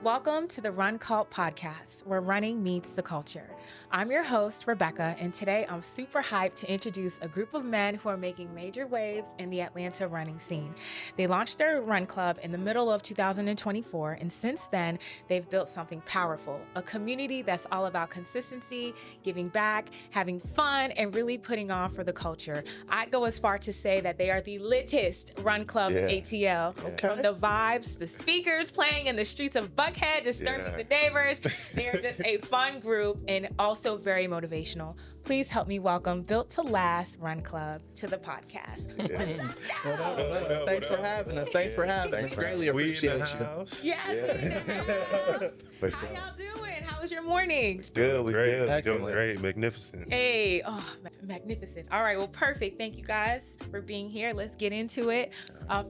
Welcome to the Run Cult podcast, where running meets the culture. I'm your host, Rebecca, and today I'm super hyped to introduce a group of men who are making major waves in the Atlanta running scene. They launched their run club in the middle of 2024, and since then, they've built something powerful, a community that's all about consistency, giving back, having fun, and really putting on for the culture. I'd go as far to say that they are the littest run club in ATL. Okay. From the vibes, the speakers playing in the streets of Buckhead, disturbing the neighbors. They're just a fun group and also very motivational. Please help me welcome Built to Last Run Club to the podcast. Thanks for having us. Thanks for having us. Greatly appreciate you. Yes. How y'all doing? How was your morning? Good, we Great. good. Doing Great, magnificent. Hey, magnificent. All right, well, perfect. Thank you guys for being here. Let's get into it.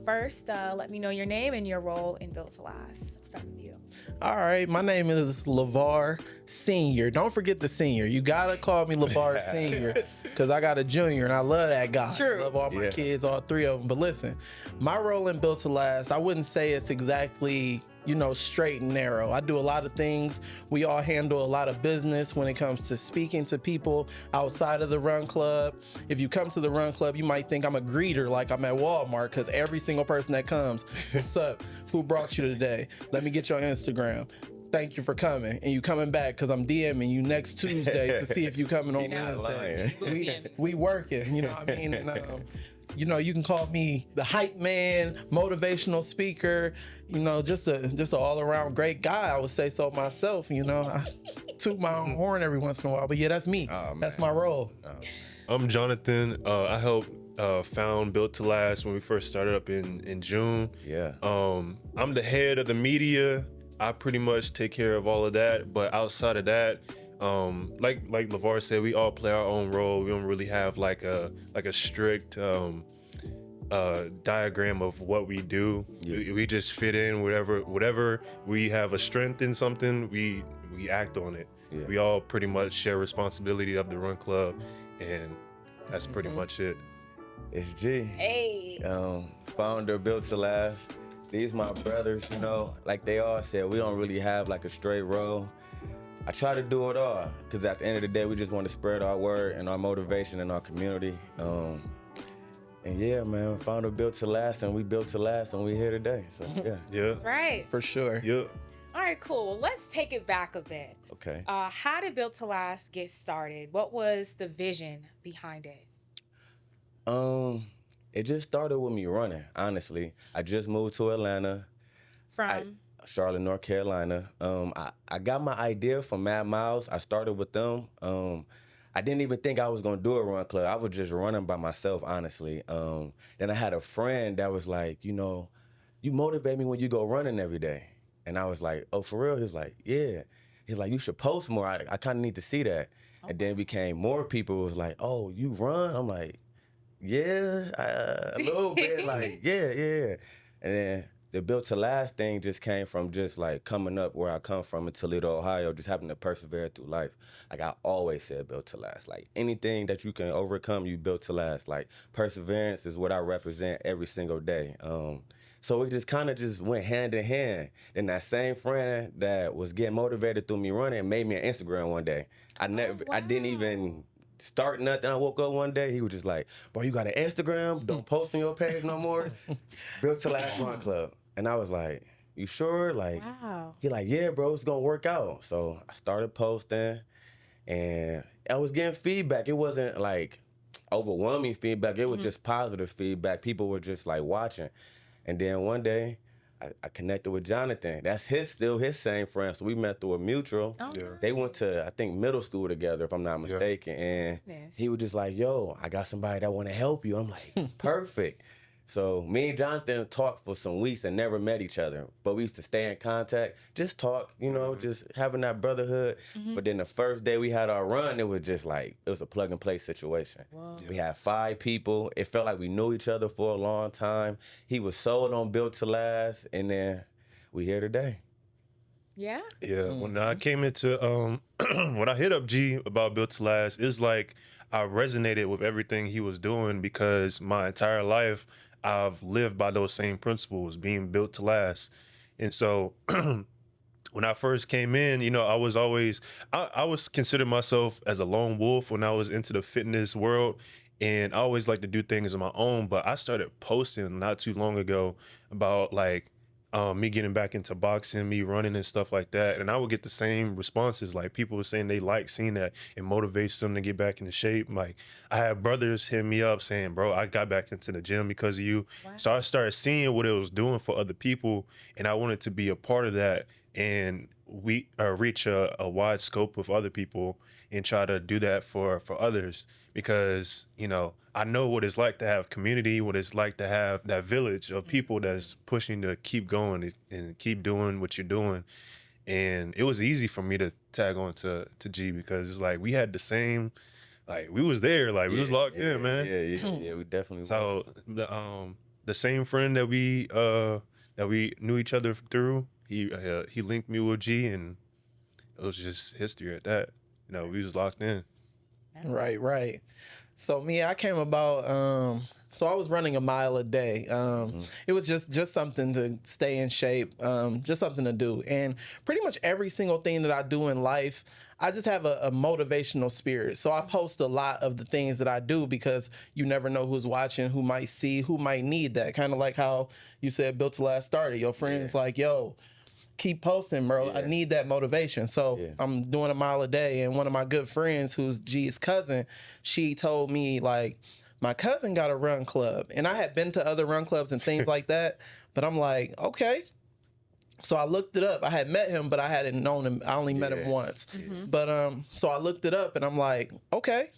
First, let me know your name and your role in Built to Last. Start with you. All right, my name is Lavar Senior. Don't forget the senior. You gotta call me Lavar Senior because I got a junior and I love that guy. True. I love all my kids, all three of them. But listen, my role in Built to Last, I wouldn't say it's exactly, straight and narrow. I do a lot of things. We all handle a lot of business when it comes to speaking to people outside of the run club. If you come to the run club, you might think I'm a greeter like I'm at Walmart because every single person that comes, what's up? Who brought you today? Let me get your Instagram. Thank you for coming. And you coming back because I'm DMing you next Tuesday to see if you coming on Wednesday. We working, you know what I mean? And, you can call me the hype man, motivational speaker, just a all around great guy. I would say so myself, I toot my own horn every once in a while. But yeah, that's me. That's my role. I'm Jonathan. I helped found Built to Last when we first started up in June. Yeah. I'm the head of the media. I pretty much take care of all of that. But outside of that, like Lavar said, we all play our own role. We don't really have like a strict diagram of what we do. Yeah. We just fit in whatever we have a strength in something, we act on it. Yeah. We all pretty much share responsibility of the run club, and that's pretty much it. It's G. Hey. Founder Built to Last. These my brothers, like they all said, we don't really have like a straight role. I try to do it all because at the end of the day, we just want to spread our word and our motivation in our community. And yeah, man, founder Built to Last, and we built to last, and we're here today. So yeah. Yeah. Right. For sure. Yeah. All right, cool. Well, let's take it back a bit. Okay. How did Built to Last get started? What was the vision behind it? It just started with me running, honestly. I just moved to Atlanta. From? Charlotte, North Carolina. I got my idea from Mad Miles. I started with them. I didn't even think I was gonna do a run club. I was just running by myself, honestly. Then I had a friend that was like, you motivate me when you go running every day. And I was like, oh, for real? He was like, yeah. He's like, you should post more. I kind of need to see that. Okay. And then it became more people was like, oh, you run? I'm like, yeah, a little bit, like, yeah. And then the Built to Last thing just came from just like coming up where I come from in Toledo, Ohio, just having to persevere through life. Like I always said, Built to Last. Like anything that you can overcome, you built to last. Like perseverance is what I represent every single day. So it just kind of just went hand in hand. Then that same friend that was getting motivated through me running made me an Instagram one day. I didn't even start nothing. I woke up one day, he was just like, bro, you got an Instagram? Don't post on your page no more? Built to Last Run Club. And I was like, you sure? Like, wow. He like, yeah, bro, it's gonna work out. So I started posting and I was getting feedback. It wasn't like overwhelming feedback. It was just positive feedback. People were just like watching. And then one day, I connected with Jonathan. That's still his same friend. So we met through a mutual. Oh, Yeah. They went to, I think, middle school together, if I'm not mistaken. And he was just like, yo, I got somebody that want to help you. I'm like, perfect. So me and Jonathan talked for some weeks and never met each other, but we used to stay in contact, just talk, just having that brotherhood. But then the first day we had our run, it was just like, it was a plug and play situation. Whoa. We had 5 people. It felt like we knew each other for a long time. He was sold on Built to Last, and then we here today. Yeah? Yeah, when I came into, when I hit up G about Built to Last, it was like I resonated with everything he was doing because my entire life I've lived by those same principles, being built to last. And so when I first came in, you know, I was always, I was considered myself as a lone wolf when I was into the fitness world. And I always like to do things on my own, but I started posting not too long ago about like me getting back into boxing, me running and stuff like that. And I would get the same responses. Like people were saying they like seeing that it motivates them to get back into shape. Like I had brothers hit me up saying, bro, I got back into the gym because of you. Wow. So I started seeing what it was doing for other people. And I wanted to be a part of that and we reach a wide scope of other people and try to do that for others, because you know I know what it's like to have community, what it's like to have that village of people that's pushing to keep going and keep doing what you're doing. And it was easy for me to tag on to G because it's like we had the same, like we was there, like we was locked in, man. Yeah, we definitely So the same friend that we knew each other through, he linked me with G, and it was just history at that. You know, we was locked in. Right. So me, I came about. So I was running a mile a day. It was just something to stay in shape, just something to do. And pretty much every single thing that I do in life, I just have a motivational spirit. So I post a lot of the things that I do because you never know who's watching, who might see, who might need that. Kind of like how you said Built to Last started. Your friend's like, yo, keep posting, bro. I need that motivation. So I'm doing a mile a day. And one of my good friends, who's G's cousin, she told me, like, my cousin got a run club. And I had been to other run clubs and things like that. But I'm like, okay. So I looked it up. I had met him, but I hadn't known him. I only met him once. But so I looked it up and I'm like, okay,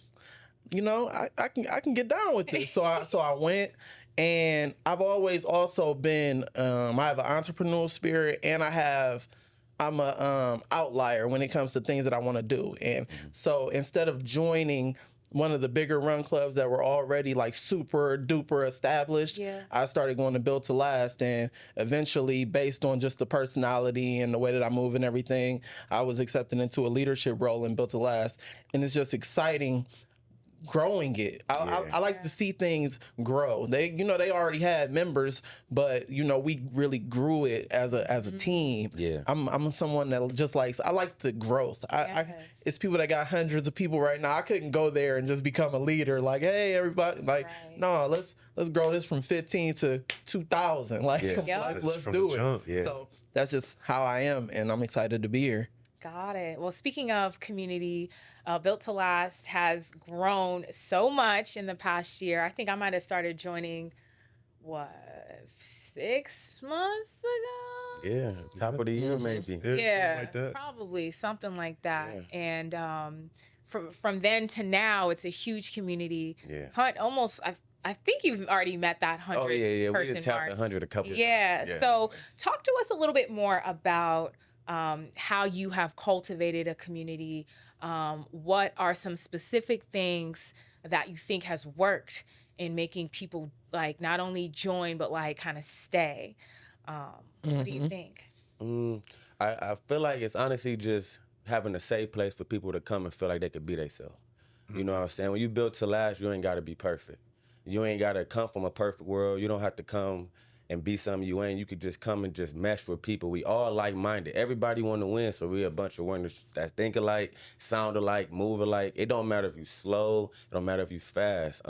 you know, I can get down with this. So I went. And I've always also been, I have an entrepreneurial spirit, and I'm a outlier when it comes to things that I want to do. And so instead of joining one of the bigger run clubs that were already like super duper established, I started going to Built to Last, and eventually, based on just the personality and the way that I move and everything, I was accepted into a leadership role in Built to Last. And it's just exciting growing it. I like to see things grow. They already had members, but we really grew it as a team. I'm someone that just I like the growth. It's people that got hundreds of people right now. I couldn't go there and just become a leader like, hey everybody, no, let's grow this from 15 to 2,000. Let's do it. So that's just how I am, and I'm excited to be here. Got it. Well, speaking of community, Built to Last has grown so much in the past year. I think I might have started joining, 6 months ago? Yeah, top of the year maybe. Yeah, like that. Probably something like that. Yeah. And from then to now, it's a huge community. Yeah. Almost, I think you've already met that 100 person we tapped 100 a couple times. Yeah. So talk to us a little bit more about how you have cultivated a community. What are some specific things that you think has worked in making people not only join but kind of stay? What do you think? I feel like it's honestly just having a safe place for people to come and feel like they could be themselves. You know what I'm saying? When you Built to Last, you ain't got to be perfect. You ain't got to come from a perfect world. You don't have to come and be something you ain't. You could just come and just mesh with people. We all like-minded. Everybody want to win, so we a bunch of winners that think alike, sound alike, move alike. It don't matter if you slow. It don't matter if you fast.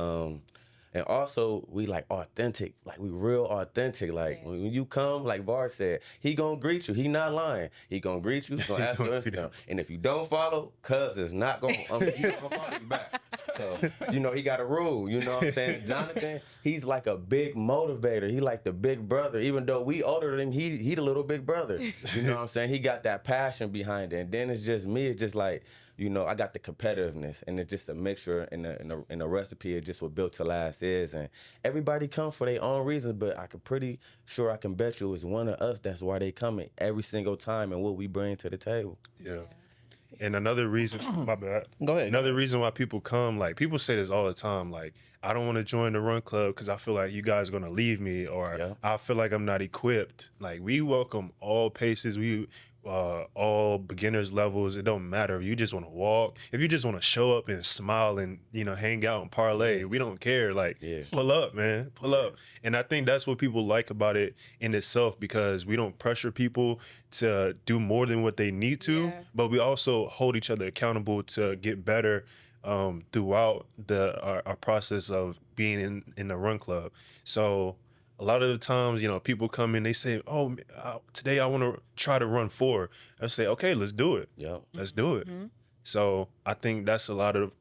And also, we authentic. We real authentic. When you come, like Var said, he gonna greet you. He not lying. He gonna greet you. He gonna ask your Instagram. And if you don't follow, cuz is not gonna, he gonna follow you back. So, he got a rule. You know what I'm saying? Jonathan, he's like a big motivator. He like the big brother. Even though we older than him, he the little big brother. You know what I'm saying? He got that passion behind it. And then it's just me. It's just I got the competitiveness, and it's just a mixture in the recipe of just what Built to Last is. And everybody come for their own reasons, but I can pretty sure I can bet you it's one of us that's why they coming every single time and what we bring to the table. Yeah. And another reason, my bad. Go ahead. Another reason why people come, people say this all the time, I don't want to join the run club because I feel like you guys are going to leave me, or I feel like I'm not equipped. Like, we welcome all paces. We all beginners levels. It don't matter if you just want to walk, if you just want to show up and smile and, you know, hang out and parlay. We don't care. Like, pull up, man, pull up. And I think that's what people like about it in itself, because we don't pressure people to do more than what they need to, but we also hold each other accountable to get better throughout our process of being in the run club. So a lot of the times, you know, people come in, they say, oh, today I want to try to run 4. I say, okay, let's do it. Let's do it. So I think that's a lot of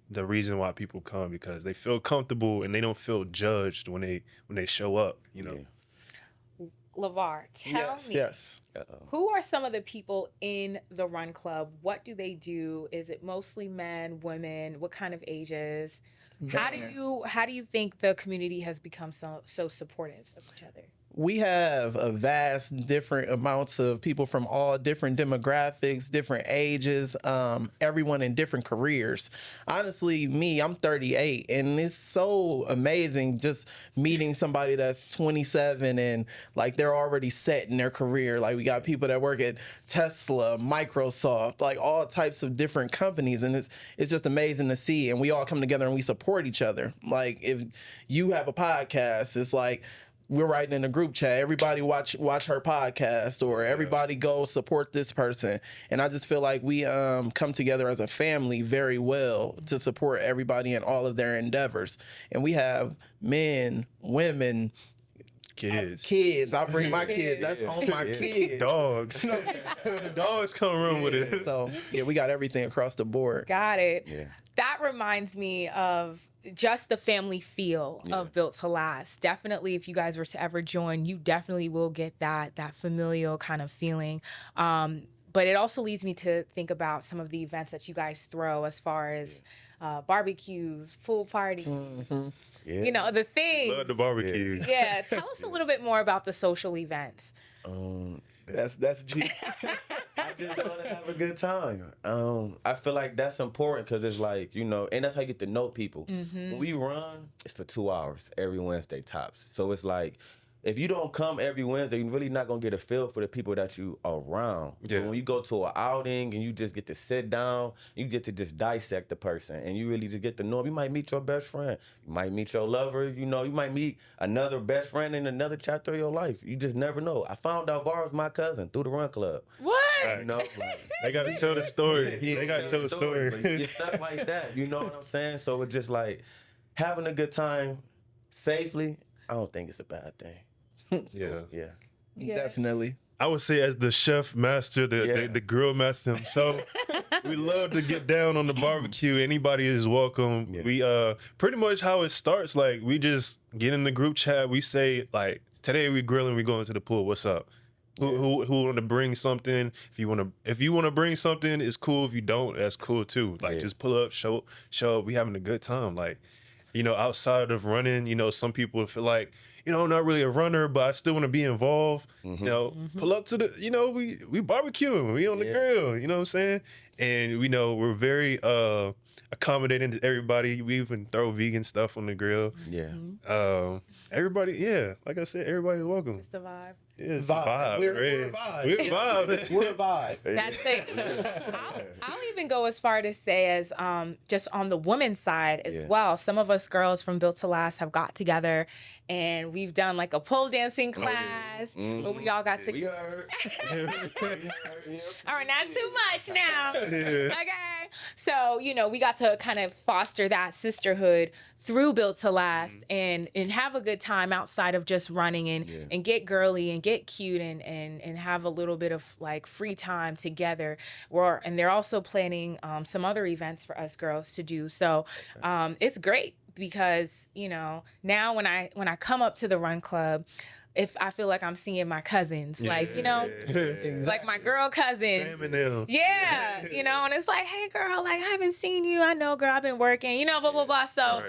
the reason why people come, because they feel comfortable and they don't feel judged when they show up, you know. Lavar, tell me, who are some of the people in the run club? What do they do? Is it mostly men, women? What kind of ages? How do you think the community has become so supportive of each other? We have a vast different amounts of people from all different demographics, different ages, everyone in different careers. Honestly, I'm 38, and it's so amazing just meeting somebody that's 27 and like they're already set in their career. Like, we got people that work at Tesla, Microsoft, like all types of different companies, and it's just amazing to see. And we all come together and we support each other. Like, if you have a podcast, it's like, we're writing in a group chat, everybody watch her podcast, or everybody go support this person. And I just feel like we come together as a family very well to support everybody in all of their endeavors. And we have men, women, kids. I bring my kids. That's on my kids. Dogs. Dogs come around with it. So we got everything across the board. Got it. That reminds me of just the family feel of Built to Last. Definitely, if you guys were to ever join, you definitely will get that familial kind of feeling. But it also leads me to think about some of the events that you guys throw, as far as barbecues, pool parties, you know, the thing. Love the barbecue. Tell us a little bit more about the social events. That's G. I just want to have a good time. I feel like that's important, because it's like, you know, and that's how you get to know people. When we run, it's for 2 hours every Wednesday tops. So it's like, if you don't come every Wednesday, you're really not going to get a feel for the people that you are around. But when you go to an outing and you just get to sit down, you get to just dissect the person, and you really just get to know them. You might meet your best friend. You might meet your lover. You know, you might meet another best friend in another chapter of your life. You just never know. I found out Var was my cousin through the run club. What? You know, they got to tell the story. They got to tell the story. It's stuff like that. You know what I'm saying? So it's just like having a good time safely. I don't think it's a bad thing. Definitely. I would say, as the chef master, the grill master himself, we love to get down on the barbecue. Anybody is welcome. We pretty much how it starts, like, we just get in the group chat. We say, like, today we grilling, we going to the pool. What's up? Who want to bring something? If you want to bring something, it's cool. If you don't, that's cool too. Like, just pull up, show up. We having a good time. Like, you know, outside of running, you know, some people feel like, you know, I'm not really a runner, but I still want to be involved. You know, pull up to the, you know, we barbecuing, we on the grill, you know what I'm saying? And we know we're very accommodating to everybody. We even throw vegan stuff on the grill. Everybody, like I said, everybody's welcome. It's the vibe. Yeah, it's vibe. We're a vibe. We're a vibe. That's it. I'll even go as far to say as just on the women's side as well. Some of us girls from Built to Last have got together and we've done like a pole dancing class where we all got together. All right, not too much now. Okay. So, you know, we got to kind of foster that sisterhood through Built to Last and have a good time outside of just running and get girly and get cute and have a little bit of like free time together. And they're also planning some other events for us girls to do. So it's great because, you know, now when I come up to the run club, if I feel like I'm seeing my cousins, like, you know, like my girl cousins. Yeah, you know, and it's like, hey, girl, like, I haven't seen you. I know, girl, I've been working, you know, blah, blah, blah. So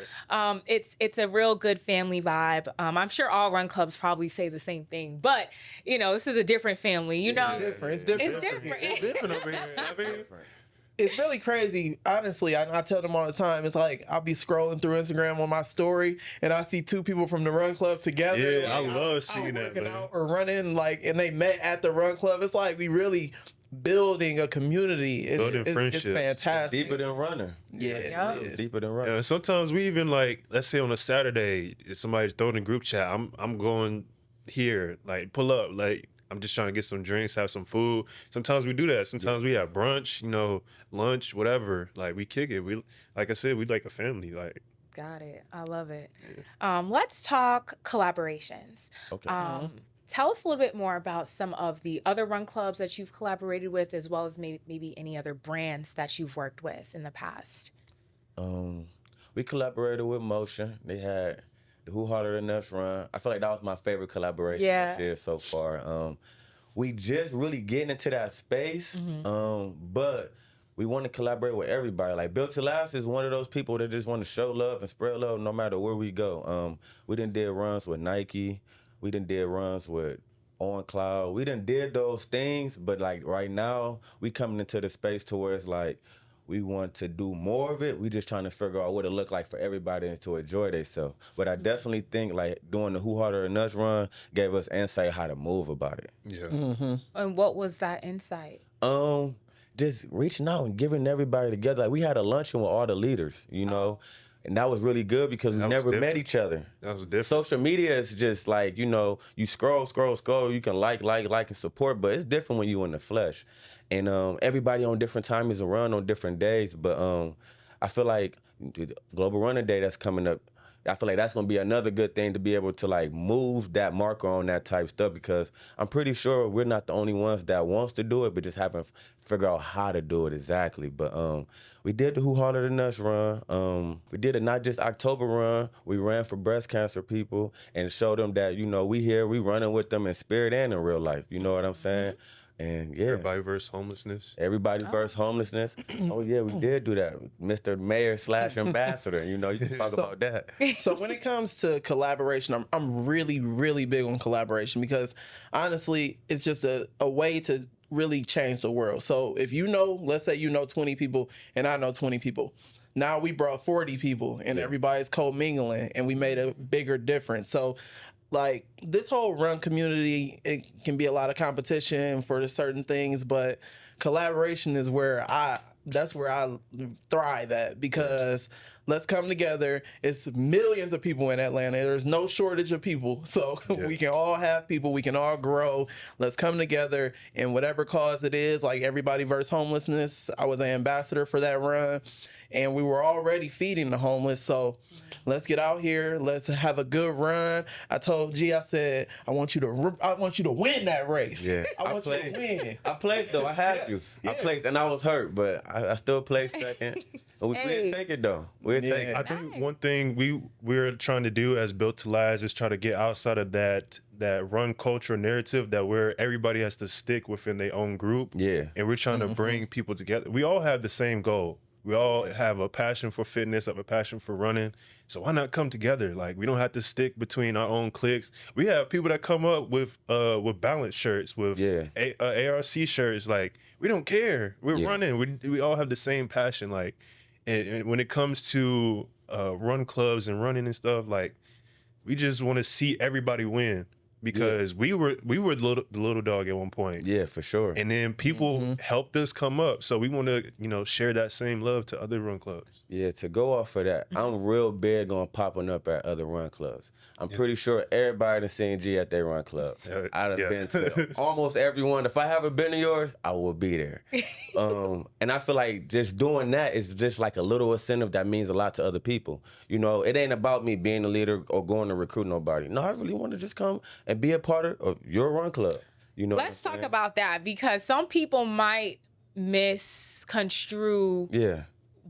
it's a real good family vibe. I'm sure all run clubs probably say the same thing, but, you know, this is a different family, you know. It's different. It's different. It's different. It's different over here. I mean, It's really crazy. Honestly, I tell them all the time. It's like I'll be scrolling through Instagram on my story, and I see two people from the run club together. Yeah, like, I love seeing that, working man. out or running, like, and they met at the run club. It's like we really building a community. Building It's friendships. fantastic. Deeper than running. Yeah, Yeah. it is. Deeper than running. Yeah, sometimes we even like, let's say on a Saturday, if somebody's throwing in group chat, I'm going here, like pull up, like I'm just trying to get some drinks, have some food. Sometimes we do that. Sometimes we have brunch, lunch, whatever. Like we kick it. We, like I said, we like a family. Like. Got it. I love it. Let's talk collaborations. Okay. Tell us a little bit more about some of the other run clubs that you've collaborated with, as well as maybe any other brands that you've worked with in the past. We collaborated with Motion. They had the Who Harder Than Us run. I feel like that was my favorite collaboration this year so far. We just really getting into that space, but we want to collaborate with everybody. Like Built to Last is one of those people that just want to show love and spread love no matter where we go. We done did runs with Nike. We done did runs with On Cloud. We done did those things, but like right now, we coming into the space to where it's like we want to do more of it. We just trying to figure out what it look like for everybody and to enjoy themselves. But I definitely think like doing the Who Harder Than Us run gave us insight how to move about it. Yeah. And what was that insight? Just reaching out and giving everybody together. Like we had a luncheon with all the leaders, and that was really good because we never met each other. That was different. Social media is just like, you scroll, you can like and support, but it's different when you in the flesh. And everybody on different timings and run on different days. But I feel like the Global Runner Day that's coming up, I feel like that's going to be another good thing to be able to like move that marker on that type stuff, because I'm pretty sure we're not the only ones that wants to do it, but just haven't figured out how to do it exactly. But we did the Who Harder Than Us run. We did a Not Just October run. We ran for breast cancer people and showed them that, we here, we running with them in spirit and in real life. You know what I'm saying? And yeah. Everybody versus homelessness. Everybody versus homelessness. Oh yeah, we did do that. Mr. Mayor / Ambassador. You can talk about that. So when it comes to collaboration, I'm really, really big on collaboration because honestly, it's just a way to really change the world. So if let's say 20 people and I know 20 people. Now we brought 40 people and everybody's co-mingling and we made a bigger difference. So like this whole run community, it can be a lot of competition for certain things, but collaboration is that's where I thrive at, because let's come together. It's millions of people in Atlanta. There's no shortage of people. So we can all have people. We can all grow. Let's come together in whatever cause it is. Like Everybody versus Homelessness, I was an ambassador for that run. And we were already feeding the homeless. So let's get out here. Let's have a good run. I told G, I said, I want you to win that race. Yeah, I want you to win. I placed though. I had to. I placed, and I was hurt, but I still placed second. And we'll take it though. We'll take it. I think one thing we're trying to do as Built to Last is try to get outside of that run culture narrative that where everybody has to stick within their own group. Yeah. And we're trying to bring people together. We all have the same goal. We all have a passion for fitness, have a passion for running. So why not come together? Like, we don't have to stick between our own cliques. We have people that come up with balance shirts, with ARC shirts. Like, we don't care. We're running. We all have the same passion. Like, and when it comes to run clubs and running and stuff, like, we just want to see everybody win. Because we were the little dog at one point. Yeah, for sure. And then people helped us come up. So we want to, share that same love to other run clubs. Yeah, to go off of that, I'm real big on popping up at other run clubs. I'm pretty sure everybody done seen G at their run club. I've been to almost everyone. If I haven't been to yours, I will be there. And I feel like just doing that is just like a little incentive that means a lot to other people. It ain't about me being a leader or going to recruit nobody. No, I really want to just come and be a part of your run club. Let's talk about that, because some people might misconstrue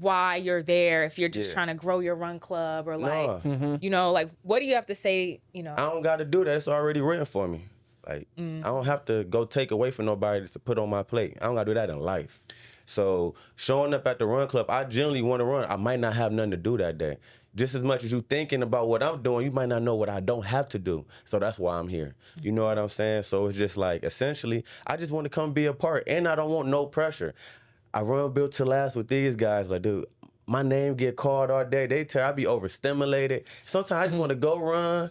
why you're there if you're just trying to grow your run club or like, like what do you have to say, I don't got to do that. It's already written for me. Like, I don't have to go take away from nobody to put on my plate. I don't got to do that in life. So showing up at the run club, I generally want to run. I might not have nothing to do that day. Just as much as you thinking about what I'm doing, you might not know what I don't have to do. So that's why I'm here. You know what I'm saying? So it's just like, essentially, I just want to come be a part, and I don't want no pressure. I run Built to Last with these guys. Like, dude, my name get called all day. They tell I be overstimulated. Sometimes I just want to go run,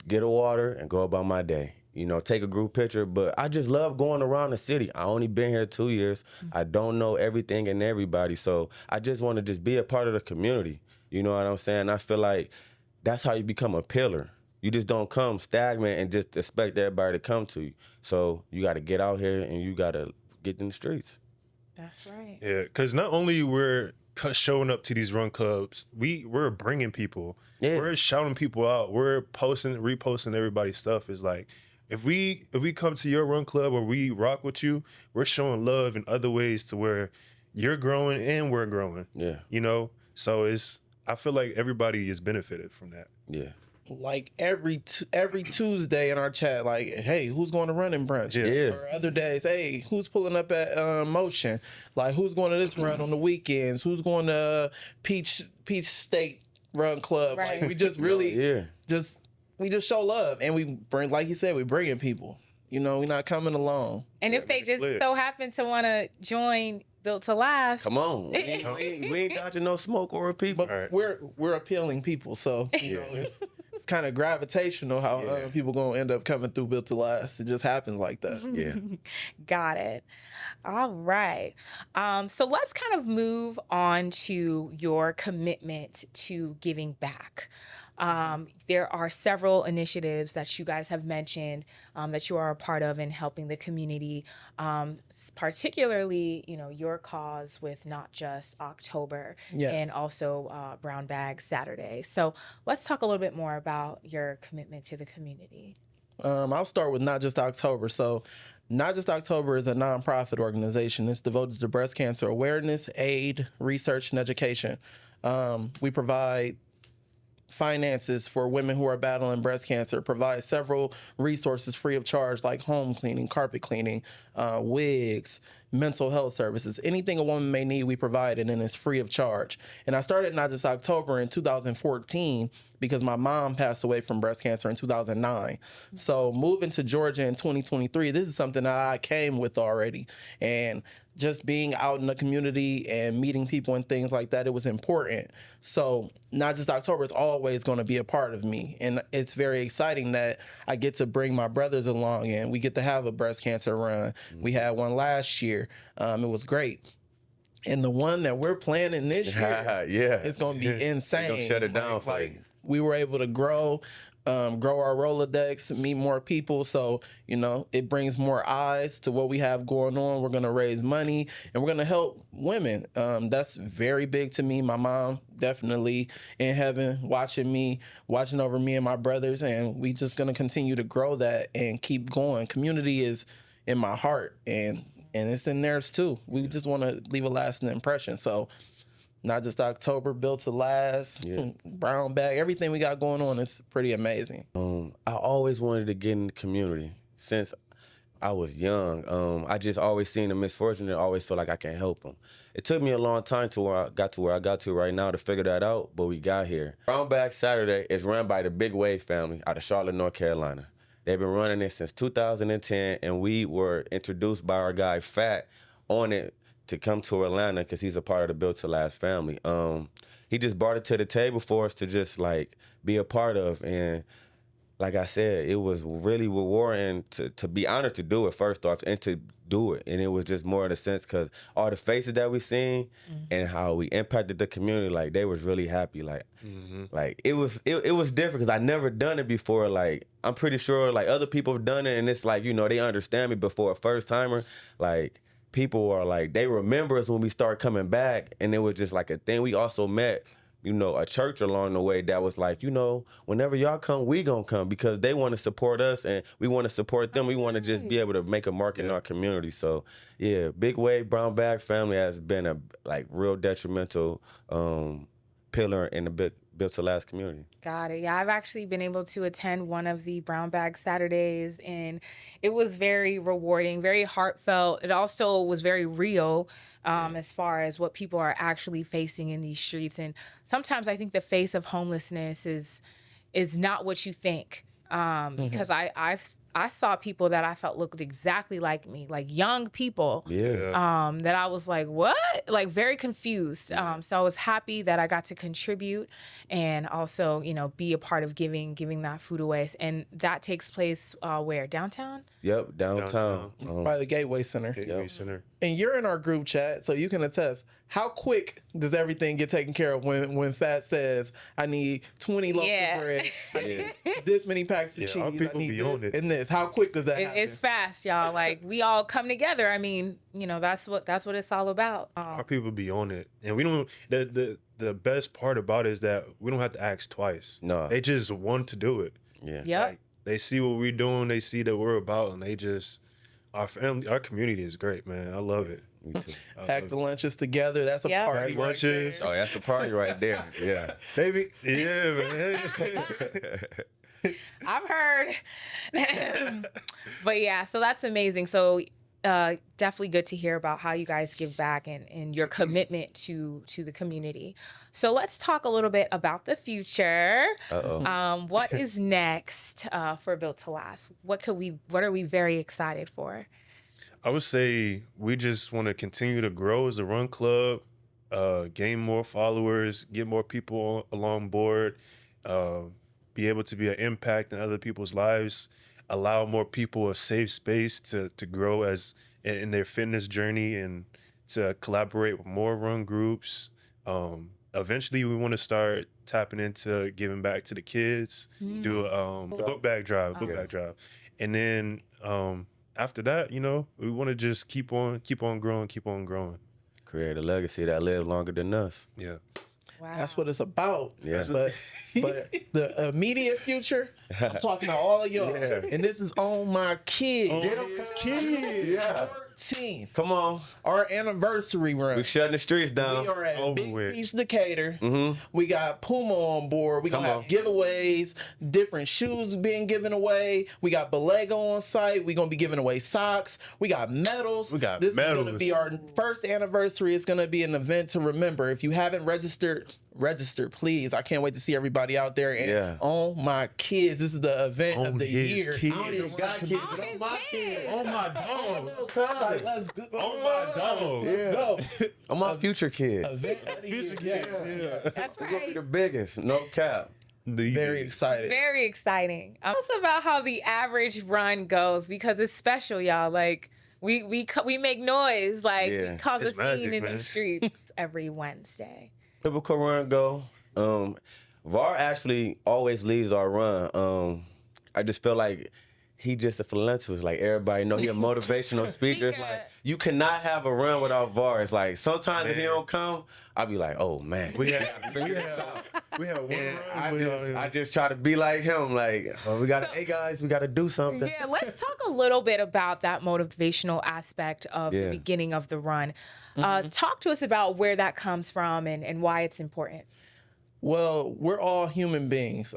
get a water, and go about my day. You know, take a group picture. But I just love going around the city. I only been here 2 years. I don't know everything and everybody. So I just want to just be a part of the community. You know what I'm saying? I feel like that's how you become a pillar. You just don't come stagnant and just expect everybody to come to you. So you got to get out here and you got to get in the streets. That's right. Yeah, because not only we're showing up to these run clubs, we're bringing people. Yeah. We're shouting people out. We're reposting everybody's stuff. It's like if we come to your run club or we rock with you, we're showing love in other ways to where you're growing and we're growing. Yeah. You know, so I feel like everybody is benefited from that. Yeah. Like every Tuesday in our chat, like, hey, who's going to running brunch? Yeah. Or other days, hey, who's pulling up at Motion? Like, who's going to this run on the weekends? Who's going to Peach State Run Club? Right. Like, we just really we just show love, and we bring, like you said, we bringing people. You know, we're not coming alone. And if they just so happen to want to join Built to Last, come on. We ain't dodging no smoke or people. But we're appealing people, so you know, it's kind of gravitational how people gonna end up coming through Built to Last. It just happens like that. Yeah. Got it. All right. So let's kind of move on to your commitment to giving back. There are several initiatives that you guys have mentioned that you are a part of in helping the community, particularly, you know, your cause with Not Just October and also Brown Bag Saturday. So let's talk a little bit more about your commitment to the community. I'll start with Not Just October. So Not Just October is a nonprofit organization. It's devoted to breast cancer awareness, aid, research, and education. We provide finances for women who are battling breast cancer, provide several resources free of charge like home cleaning, carpet cleaning, wigs, mental health services. Anything a woman may need, we provide it, and it's free of charge. And I started Not Just October in 2014 because my mom passed away from breast cancer in 2009. So moving to Georgia in 2023, this is something that I came with already. And just being out in the community and meeting people and things like that, it was important. So Not Just October is always going to be a part of me. And it's very exciting that I get to bring my brothers along and we get to have a breast cancer run. We had one last year. It was great. And the one that we're planning this year, it's going to be insane. Gonna shut it down for you. We were able to grow our Rolodex, meet more people. So, you know, it brings more eyes to what we have going on. We're going to raise money and we're going to help women. That's very big to me. My mom definitely in heaven watching over me and my brothers. And we just going to continue to grow that and keep going. Community is in my heart and it's in theirs too. We just want to leave a lasting impression. So Not Just October, Built to Last, Brown Bag, everything we got going on is pretty amazing. I always wanted to get in the community since I was young. I just always seen the misfortune and always feel like I can help them. It took me a long time to where I got to right now to figure that out, but we got here. Brown Bag Saturday is run by the Big Wave family out of Charlotte, North Carolina. They've been running it since 2010, and we were introduced by our guy Fat on it to come to Atlanta because he's a part of the Built to Last family. He just brought it to the table for us to just like be a part of. And like I said, it was really rewarding to be honored to do it first off and to do it. And it was just more in the sense because all the faces that we seen and how we impacted the community, like they was really happy. Like, like it was different because I never done it before. Like I'm pretty sure like other people have done it and it's like, you know, they understand me before a first timer. Like people are like, they remember us when we start coming back and it was just like a thing. We also met, you know, a church along the way that was like, you know, whenever y'all come, we gonna come because they want to support us and we want to support them. We want to just be able to make a mark in our community. So yeah, Big Wave Brown Bag family has been a like real detrimental pillar in the Built to Last community. Got it. Yeah, I've actually been able to attend one of the Brown Bag Saturdays, and it was very rewarding, very heartfelt. It also was very real as far as what people are actually facing in these streets. And sometimes I think the face of homelessness is not what you think. Because I saw people that I felt looked exactly like me, like young people. Yeah. That I was like, what? Like very confused. So I was happy that I got to contribute and also, be a part of giving that food away. And that takes place where? Downtown? Yep, downtown. By the Gateway Center. Gateway Center. And you're in our group chat, so you can attest. How quick does everything get taken care of when Fat says, I need 20 loaves of bread, I need this many packs of cheese, our people I need be this on it. and this. How quick does that happen? It's fast, y'all. Like we all come together. I mean, that's what it's all about. Our people be on it, and we don't. The best part about it is that we don't have to ask twice. No. They just want to do it. Yeah. Yep. Like, they see what we're doing. They see that we're about, and they just our family, our community is great, man. I love it. Me too. Pack the lunches together. That's a Yep. party. Pack right lunches. there. Oh, that's a party right there. Yeah. Baby, yeah, man. I've heard. But yeah, so that's amazing. So definitely good to hear about how you guys give back and your commitment to the community. So let's talk a little bit about the future. Uh-oh. What is next for Built to Last? What are we very excited for? I would say we just want to continue to grow as a run club, gain more followers, get more people along board, be able to be an impact in other people's lives, allow more people a safe space to grow as in their fitness journey and to collaborate with more run groups. Eventually, we want to start tapping into giving back to the kids, do a book bag drive, and then after that, we want to just keep on growing. Create a legacy that lives longer than us. Yeah. Wow. That's what it's about. Yeah. But the immediate future, I'm talking to all of y'all. Yeah. And this is on my kid. Get on his kid. Yeah. 14th. Come on. Our anniversary run. We shutting the streets down. We are at Over Big with. Beach Decatur. Mm-hmm. We got Puma on board. We gonna Come have giveaways, different shoes being given away. We got Belego on site. We gonna be giving away socks. We got medals. We got this medals. is gonna be our first anniversary. It's gonna be an event to remember. If you haven't register, please. I can't wait to see everybody out there. And Yeah. on my kids, this is the event On of the his year. kids. I don't even got kids, but on my kids. On my dog. Like, let's go. On my dog. Let's go. I'm my future kid. Event of the year. Yeah. That's We're gonna be right. the biggest. No cap. Very excited. Very exciting. Tell us about how the average run goes because it's special, y'all. Like we make noise, like Yeah. we cause It's a scene magic, in man. the streets every Wednesday. Typical run go. VAR actually always leads our run. I just feel like he just a philanthropist. Like everybody know he a motivational speaker. It's like you cannot have a run without VAR. It's like sometimes if he don't come, I'll be like, oh man. We have one And run. I just try to be like him. Like hey guys, we gotta do something. Yeah, let's talk a little bit about that motivational aspect of the Yeah. beginning of the run. Talk to us about where that comes from and why it's important. Well, we're all human beings.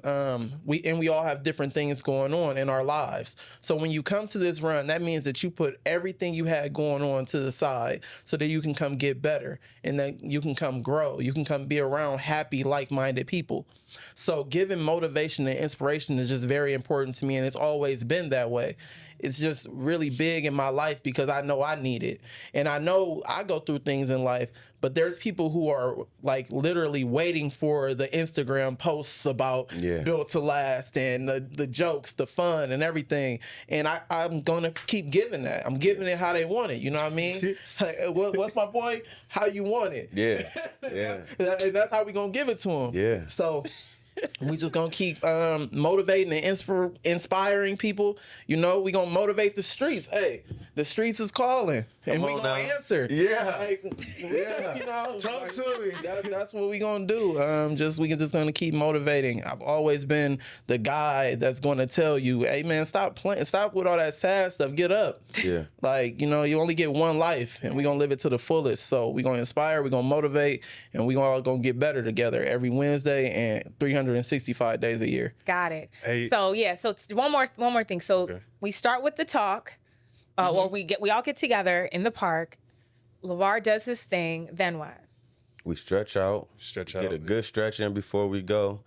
We all have different things going on in our lives. So when you come to this run, that means that you put everything you had going on to the side so that you can come get better and that you can come grow. You can come be around happy, like-minded people. So giving motivation and inspiration is just very important to me, and it's always been that way. It's just really big in my life because I know I need it. And I know I go through things in life, but there's people who are like literally waiting for the Instagram posts about Built to Last and the jokes, the fun and everything. And I'm going to keep giving that. I'm giving it how they want it. You know what I mean? What's my point? How you want it. Yeah. Yeah. And that's how we going to give it to them. Yeah. So we just gonna keep motivating and inspiring people. We gonna motivate the streets. Hey, the streets is calling, and we gonna answer. Yeah. Talk to me. That's what we gonna do. We just gonna keep motivating. I've always been the guy that's gonna tell you, hey man, stop playing, stop with all that sad stuff. Get up. Yeah. You only get one life, and we gonna live it to the fullest. So we gonna inspire, we gonna motivate, and we all gonna get better together every Wednesday and 365 days a year. Got it. Hey. So it's one more thing. So we start with the talk. Well, we all get together in the park. Lavar does his thing. Then what? We stretch out. Stretch Get out. a good stretch in before we go.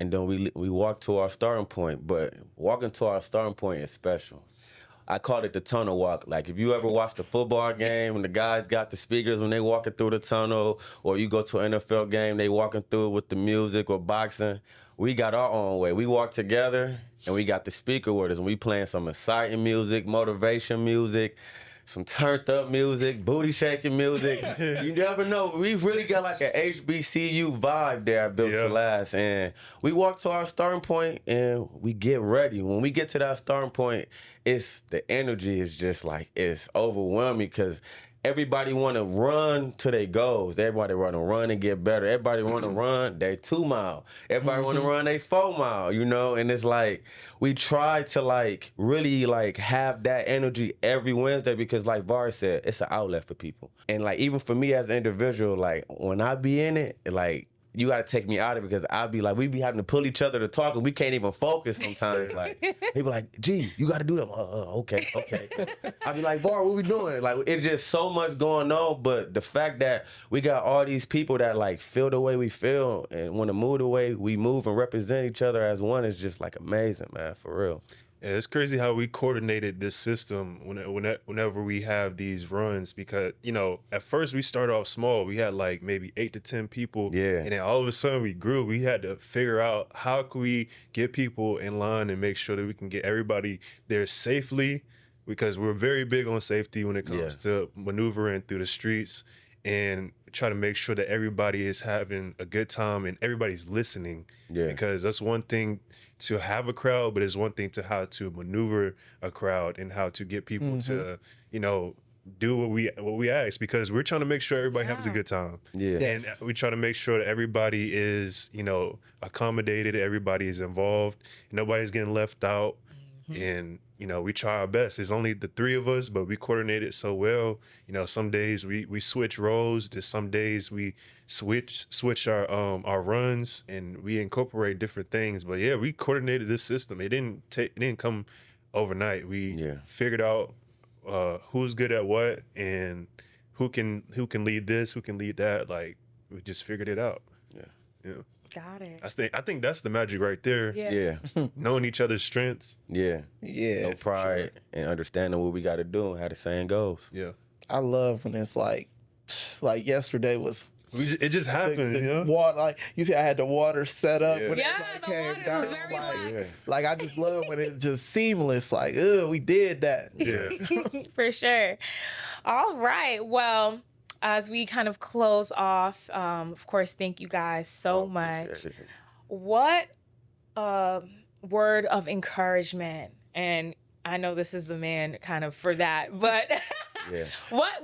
and then we walk to our starting point. But walking to our starting point is special. I call it the tunnel walk. Like if you ever watched a football game and the guys got the speakers when they walking through the tunnel, or you go to an NFL game, they walking through with the music, or boxing, we got our own way. We walk together and we got the speaker with us, and we playing some exciting music, motivation music, some turned up music, booty shaking music. You never know. We've really got like an HBCU vibe there at Built to Last. And we walk to our starting point and we get ready. When we get to that starting point, the energy is just like, it's overwhelming because everybody want to run to their goals. Everybody want to run and get better. Everybody want to run their 2 mile. Everybody want to run their 4 mile, you know? And it's like, we try to like really like have that energy every Wednesday because like Var said, it's an outlet for people. And like, even for me as an individual, like when I be in it, like, you got to take me out of it because I'll be like, we be having to pull each other to talk and we can't even focus sometimes. Like, they be like, gee, you got to do that. Okay. I be like, Var, what we doing? Like, it's just so much going on. But the fact that we got all these people that like feel the way we feel and want to move the way we move and represent each other as one is just like amazing, man, for real. Yeah, it's crazy how we coordinated this system whenever we have these runs because, you know, at first we started off small. We had like maybe 8 to 10 people. Yeah. And then all of a sudden we grew. We had to figure out how can we get people in line and make sure that we can get everybody there safely because we're very big on safety when it comes to maneuvering through the streets and try to make sure that everybody is having a good time and everybody's listening. Yeah. Because that's one thing to have a crowd, but it's one thing to how to maneuver a crowd and how to get people to, you know, do what we ask because we're trying to make sure everybody has a good time. Yeah. And we try to make sure that everybody is, you know, accommodated, everybody is involved, nobody's getting left out. And, you know, we try our best. It's only the 3 of us, but we coordinate it so well. You know, some days we switch roles. There's some days we switch our runs and we incorporate different things. But yeah, we coordinated this system. It didn't come overnight. We figured out who's good at what and who can lead this, who can lead that. Like we just figured it out. Yeah. Got it. I think that's the magic right there. Yeah. Knowing each other's strengths. Yeah. No pride and understanding what we got to do and how the saying goes. Yeah. I love when it's like yesterday was. It just happened, you know? Water, like you see, I had the water set up when it the came water down. was very Like I just love when it's just seamless. Like, we did that. Yeah. For sure. All right. Well, as we kind of close off, of course, thank you guys so much. What word of encouragement, and I know this is the man kind of for that, but what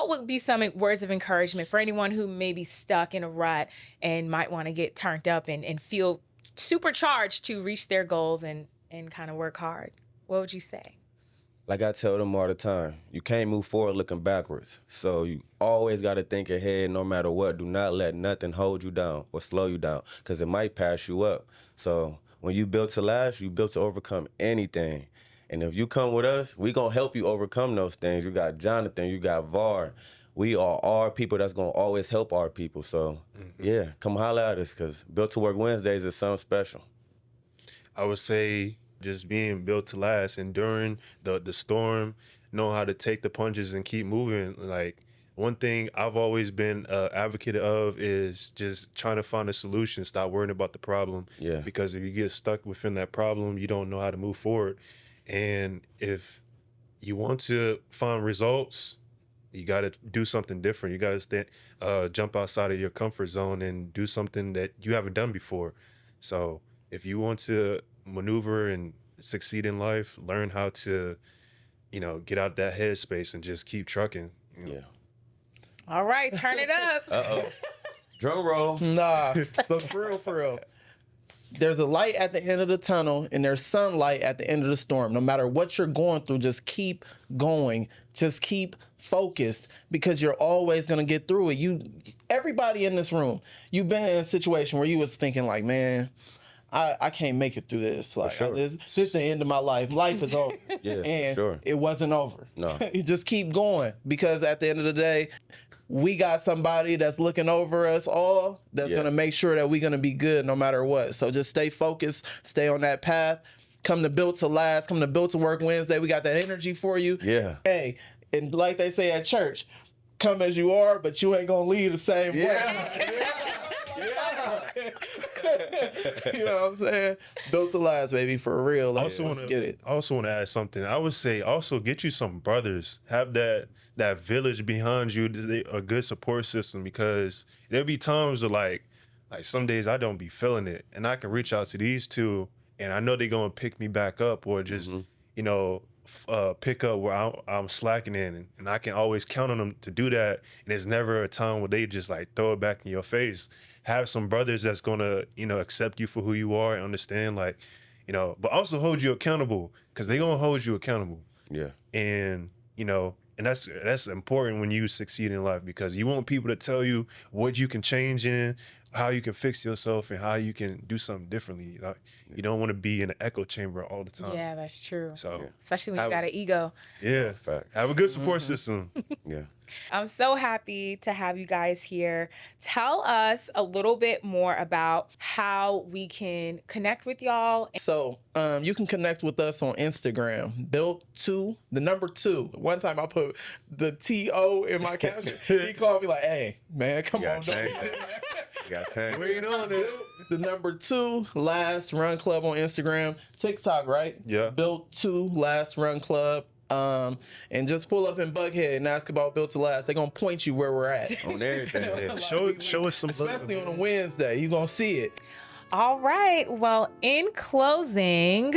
would be some words of encouragement for anyone who may be stuck in a rut and might want to get turned up and feel supercharged to reach their goals and kind of work hard? What would you say? Like I tell them all the time, you can't move forward looking backwards. So you always got to think ahead no matter what. Do not let nothing hold you down or slow you down because it might pass you up. So when you built to last, you built to overcome anything. And if you come with us, we going to help you overcome those things. You got Jonathan, you got Var. We are our people that's going to always help our people. So, yeah, come holler at us because Built to Work Wednesdays is something special. I would say just being built to last and during the storm, knowing how to take the punches and keep moving. Like one thing I've always been advocate of is just trying to find a solution. Stop worrying about the problem. Yeah. Because if you get stuck within that problem, you don't know how to move forward. And if you want to find results, you got to do something different. You got to jump outside of your comfort zone and do something that you haven't done before. So if you want to maneuver and succeed in life, learn how to, you know, get out that headspace and just keep trucking. You know? Yeah. All right, turn it up. Uh-oh. Drum roll. Nah, but for real. There's a light at the end of the tunnel and there's sunlight at the end of the storm. No matter what you're going through, just keep going. Just keep focused because you're always going to get through it. Everybody in this room, you've been in a situation where you was thinking like, man, I can't make it through this. Like sure. this is the end of my life. Life is over. Yeah, And sure. it wasn't over. No. You just keep going, because at the end of the day, we got somebody that's looking over us all, that's Yeah. going to make sure that we're going to be good no matter what. So just stay focused, stay on that path. Come to Built to Last, come to Built to Work Wednesday. We got that energy for you. Yeah. Hey, and like they say at church, come as you are, but you ain't going to leave the same way. You know what I'm saying? Built to Last, baby, for real. Like, let's get it. I also want to add something. I would say also get you some brothers. Have that village behind you, a good support system, because there'll be times where like some days I don't be feeling it, and I can reach out to these two, and I know they're gonna pick me back up, or just pick up where I'm slacking in, and I can always count on them to do that. And there's never a time where they just like throw it back in your face. Have some brothers that's gonna accept you for who you are and understand, like, but also hold you accountable, because they gonna hold you accountable. Yeah. And and that's important when you succeed in life, because you want people to tell you what you can change in, how you can fix yourself, and how you can do something differently. Like, you don't want to be in an echo chamber all the time. Yeah, that's true. So especially when you got an ego. yeah, Facts. have a good support system. Yeah. I'm so happy to have you guys here. Tell us a little bit more about how we can connect with y'all. So you can connect with us on Instagram, Built to the number 2. One time I put the TO in my caption. He called me like, "Hey, man, come on, change don't." You got change. Wait on it. The number 2 Last Run Club on Instagram, TikTok, right? Yeah. Built to Last Run Club. And just pull up in Buckhead and ask about Built to Last. They're gonna point you where we're at. On everything. Yeah, show us some Especially on a Wednesday. You're gonna see it. All right. Well, in closing,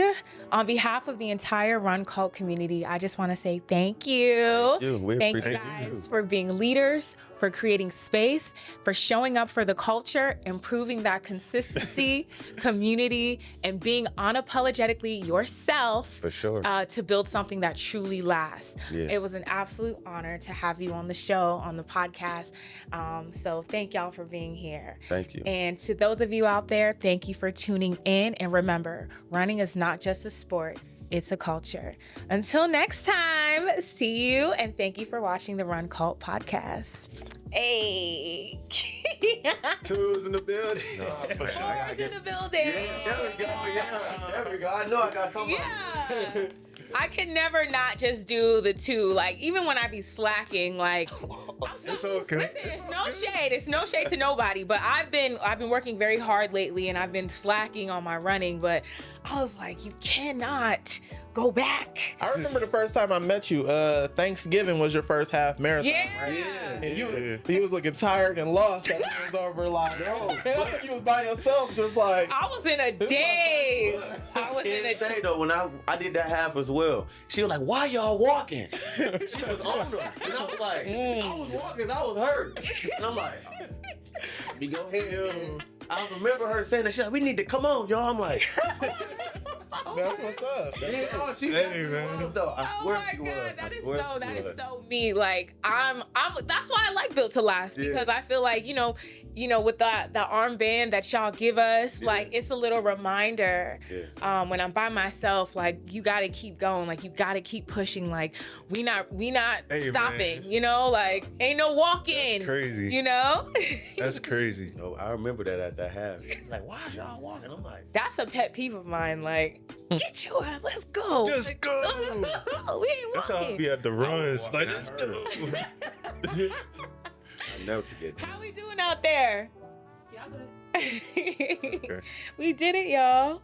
on behalf of the entire Run Cult community, I just want to say thank you. We Thank you appreciate guys for being leaders, for creating space, for showing up for the culture, improving that consistency, community, and being unapologetically yourself. For sure. To build something that truly lasts. Yeah. It was an absolute honor to have you on the show, on the podcast. So thank y'all for being here. Thank you. And to those of you out there, thank you for tuning in. And remember, running is not just a sport, it's a culture. Until next time, see you, and thank you for watching the Run Cult podcast. Hey. Tools in the building. Fours in the building. There we go. Yeah. There we go. I know I got something. Yeah. I can never not just do the 2. Like, even when I be slacking, like, I'm so, It's okay. Listen, it's no shade. It's no shade to nobody. But I've been working very hard lately, and I've been slacking on my running. But I was like, you cannot go back. I remember the first time I met you. Thanksgiving was your first half marathon, Yeah. right? Yeah. And you was looking tired and lost. That was over like, yo. And I think you was by yourself, just like. I was in a daze. I was in Can't a say though, when I did that half as well, she was like, "Why y'all walking?" She was on her, and I was like, "I was walking, 'cause I was hurt." And I'm like, "Let me go ahead." Man. I remember her saying that. She's like, "We need to come on, y'all." I'm like, That's what's up. "Yeah, no, she Hey, definitely man. was though." I Oh swear my she God, was. that I is swear so she that was. is so me. Like I'm that's why I like Built to Last, Yeah. because I feel like, you know, with the armband that y'all give us, Yeah. like it's a little reminder. Yeah. When I'm by myself, like you gotta keep going, like you gotta keep pushing, like we not Hey, stopping, man. you know, like ain't no walking. That's crazy. You know? That's crazy. No, I remember that at that half. Like, why is y'all walking? I'm like, That's a pet peeve of mine. Like, get your ass, let's go. Just go. We ain't That's how I walking. be at the runs. Like, walking. let's go. I never forget that. How we doing out there? Okay. We did it, y'all.